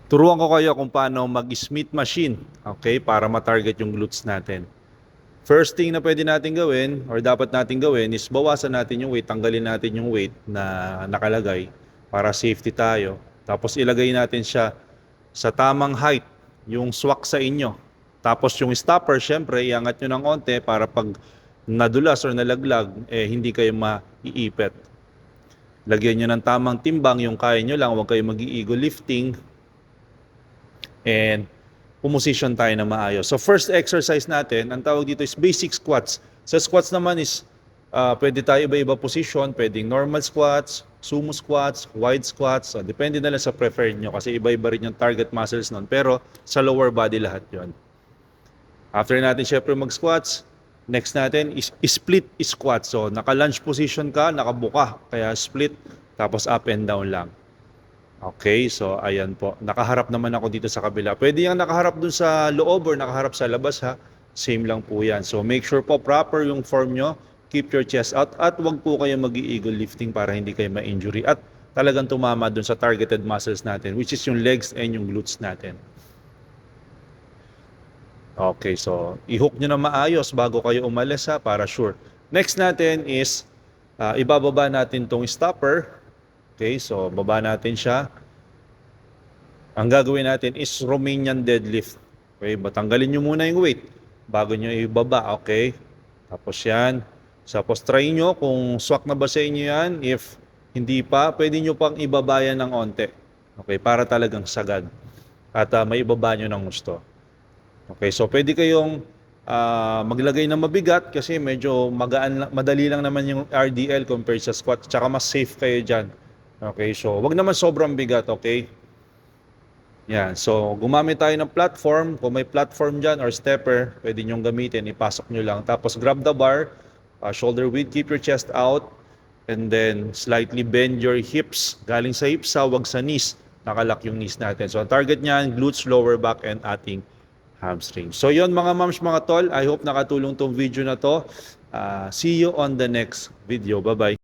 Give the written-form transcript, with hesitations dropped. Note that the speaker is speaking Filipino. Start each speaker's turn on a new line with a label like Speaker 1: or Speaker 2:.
Speaker 1: Turuan ko kayo kung paano mag-Smith machine, okay, para ma-target yung glutes natin. First thing na pwede natin gawin or dapat natin gawin is bawasan natin yung weight, tanggalin natin yung weight na nakalagay para safety tayo. Tapos ilagay natin siya sa tamang height, yung swak sa inyo. Tapos yung stopper, syempre, iangat nyo ng onte para pag nadulas or nalaglag, hindi kayo maiipit. Lagyan nyo ng tamang timbang, yung kaya nyo lang, huwag kayo mag-i-ego lifting. And pumosisyon tayo na maayos. So first exercise natin, ang tawag dito is basic squats. Sa squats naman is pwede tayo iba-iba position, pwedeng normal squats, sumo squats, wide squats. So, depende na lang sa preferred nyo kasi iba-iba rin yung target muscles nun. Pero sa lower body lahat yon. After natin syempre mag-squats, next natin is split squats. So naka-lunge position ka, nakabuka, kaya split, tapos up and down lang. Okay, so ayan po. Nakaharap naman ako dito sa kabila. Pwede yung nakaharap dun sa loob or nakaharap sa labas ha. Same lang po yan. So make sure po proper yung form nyo. Keep your chest out at wag po kayo mag-i-eagle lifting para hindi kayo ma-injury at talagang tumama dun sa targeted muscles natin, which is yung legs and yung glutes natin. Okay, so i-hook nyo na maayos bago kayo umalis ha, para sure. Next natin is ibababa natin tong stopper. Okay, so baba natin siya. Ang gagawin natin is Romanian deadlift. Okay, tanggalin nyo muna yung weight bago nyo ibaba. Okay, tapos yan. Tapos try nyo kung swak na ba sa inyo yan. If hindi pa, pwede nyo pang ibaba yan ng onte. Okay, para talagang sagad. At may ibaba nyo ng gusto. Okay, so pwede kayong maglagay ng mabigat kasi medyo madali lang naman yung RDL compared sa squat. Tsaka mas safe kayo dyan. Okay, so wag naman sobrang bigat, okay? Yan, so gumamit tayo ng platform. Kung may platform dyan or stepper, pwede nyong gamitin, ipasok nyo lang. Tapos grab the bar, shoulder width, keep your chest out, and then slightly bend your hips. Galing sa hips, wag sa knees. Nakalak yung knees natin. So ang target niyan, glutes, lower back, and ating hamstring. So yon mga moms, mga tol, I hope nakatulong tong video na to. See you on the next video. Bye-bye.